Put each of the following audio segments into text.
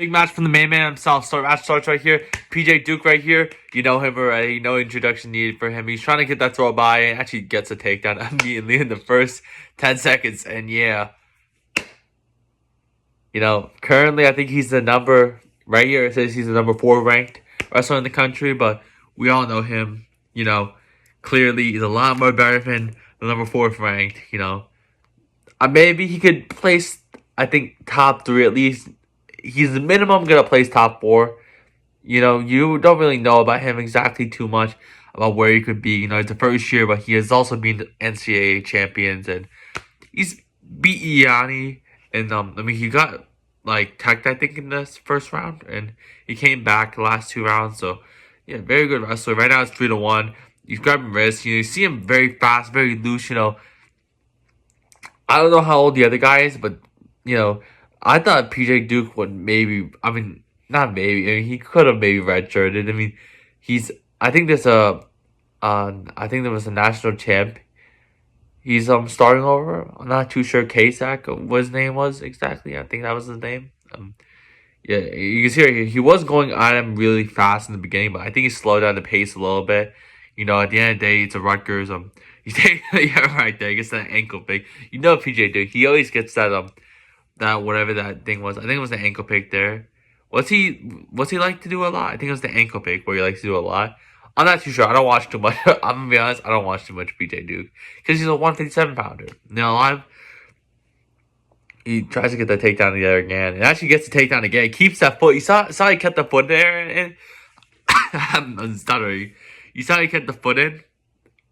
Big match from the main man himself. So match starts right here. PJ Duke right here. You know him already. No introduction needed for him. He's trying to get that throw by and actually gets a takedown immediately in the first 10 seconds. And yeah, currently I think he's the number right here. It says he's the number 4 ranked wrestler in the country, but we all know him. Clearly he's a lot more better than the number 4th ranked. Maybe he could place, I think, top 3 at least. He's the minimum gonna place top 4. You don't really know about him exactly too much about where he could be. It's the first year, but he has also been NCAA champions, and he's beat Iani. And he got like teched, I think, in this first round, and he came back the last 2 rounds. So yeah, very good wrestler. Right now it's 3-1. He's grabbing wrists. You see him very fast, very loose. I don't know how old the other guy is, but I thought PJ Duke would maybe. I mean, not maybe. I mean, he could have maybe redshirted. I mean, he's. I think there's a. I think there was a national champ. He's starting over. I'm not too sure. Kasak, what his name was exactly. I think that was his name. Yeah, you can see he was going at him really fast in the beginning, but I think he slowed down the pace a little bit. At the end of the day, it's a Rutgers. You take yeah right there. He gets that ankle pick. PJ Duke. He always gets that whatever that thing was. I think it was the ankle pick there. What's he like to do a lot? I think it was the ankle pick where he likes to do a lot. I'm not too sure. I don't watch too much. I'm gonna be honest. I don't watch too much PJ Duke because he's a 157 pounder. Live. He tries to get the takedown there again, and actually gets the takedown again. He keeps that foot. You saw he kept the foot there, and I'm stuttering. You saw he kept the foot in,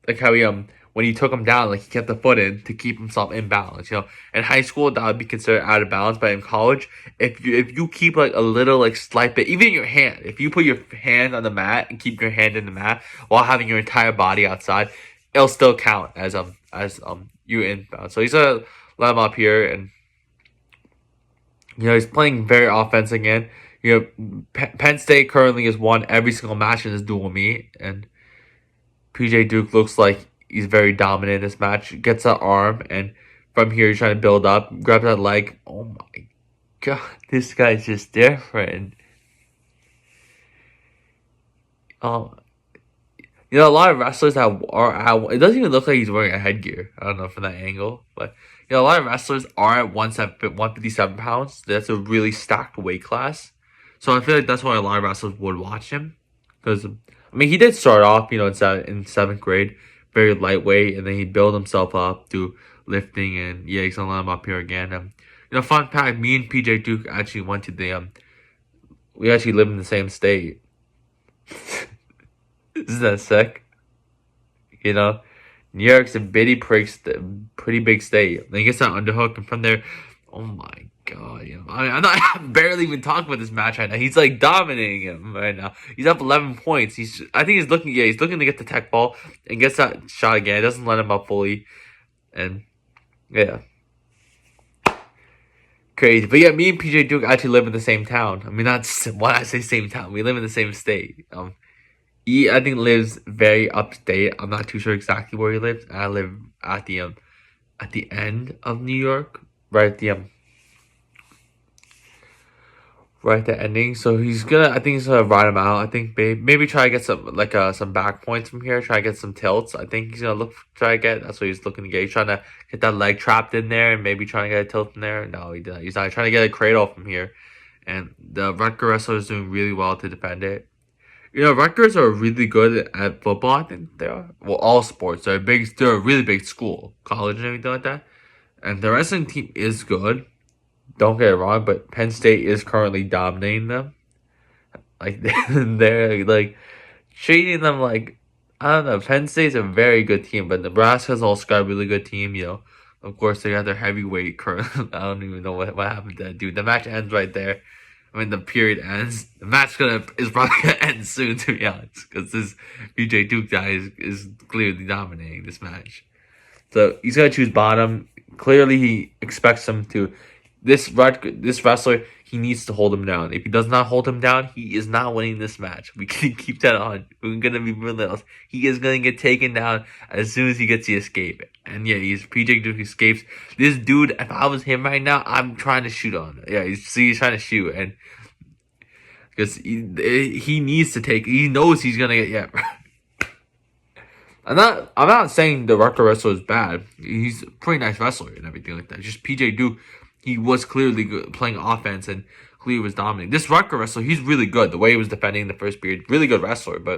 like how he when he took him down, like he kept the foot in to keep himself in balance. In high school that would be considered out of balance, but in college, if you keep like a little like slight bit, even your hand, if you put your hand on the mat and keep your hand in the mat while having your entire body outside, it'll still count as you inbound. So he's gonna let him up here, and he's playing very offense again. Penn State currently has won every single match in this dual meet, and PJ Duke looks like he's very dominant in this match. Gets that arm, and from here he's trying to build up, grabs that leg. Oh my god, this guy's just different. A lot of wrestlers that are it doesn't even look like he's wearing a headgear. I don't know from that angle, but a lot of wrestlers are at 157 pounds. That's a really stacked weight class. So I feel like that's why a lot of wrestlers would watch him. Because, he did start off, in 7th grade, very lightweight, and then he built himself up through lifting, and yeah, he's gonna let him up here again. Fun fact, me and PJ Duke actually went to we actually live in the same state. Isn't that sick? New York's a pretty big state. Then he gets that underhook, and from there, oh my god, I'm barely even talking about this match right now. He's like dominating him right now. He's up 11 points. I think he's looking to get the tech ball and gets that shot again. It doesn't let him up fully, and yeah, crazy. But yeah, me and PJ Duke actually live in the same town. Why I say same town? We live in the same state. He, I think, lives very upstate. I'm not too sure exactly where he lives. I live at the end of New York, right at the ending. So I think he's gonna ride him out. I think maybe try to get some back points from here. Try to get some tilts. I think he's gonna try to get. That's what he's looking to get. He's trying to get that leg trapped in there and maybe trying to get a tilt in there. No, he didn't. He's not trying to get a cradle from here. And the Rutgers wrestler is doing really well to defend it. Rutgers are really good at football. I think they are. Well, all sports. They're a really big school, college and everything like that. And the wrestling team is good. Don't get it wrong, but Penn State is currently dominating them. Like they're like treating them like, I don't know. Penn State's a very good team, but Nebraska's also got a really good team. Of course they got their heavyweight current. I don't even know what happened to that dude. The match ends right there. The period ends. The match is probably gonna end soon, to be honest, because this PJ Duke guy is clearly dominating this match. So he's gonna choose bottom. Clearly, he expects him to. This wrestler, he needs to hold him down. If he does not hold him down, he is not winning this match. We can keep that on. We're gonna be relentless. He is gonna get taken down as soon as he gets the escape. And yeah, PJ Duke escapes. This dude, if I was him right now, I'm trying to shoot on. Yeah, he's trying to shoot, and because he needs to take. He knows he's gonna get I'm not saying the Rutgers wrestler is bad. He's a pretty nice wrestler and everything like that. Just PJ Duke, he was clearly good, playing offense and clearly was dominating. This Rutgers wrestler, he's really good. The way he was defending the first period, really good wrestler. But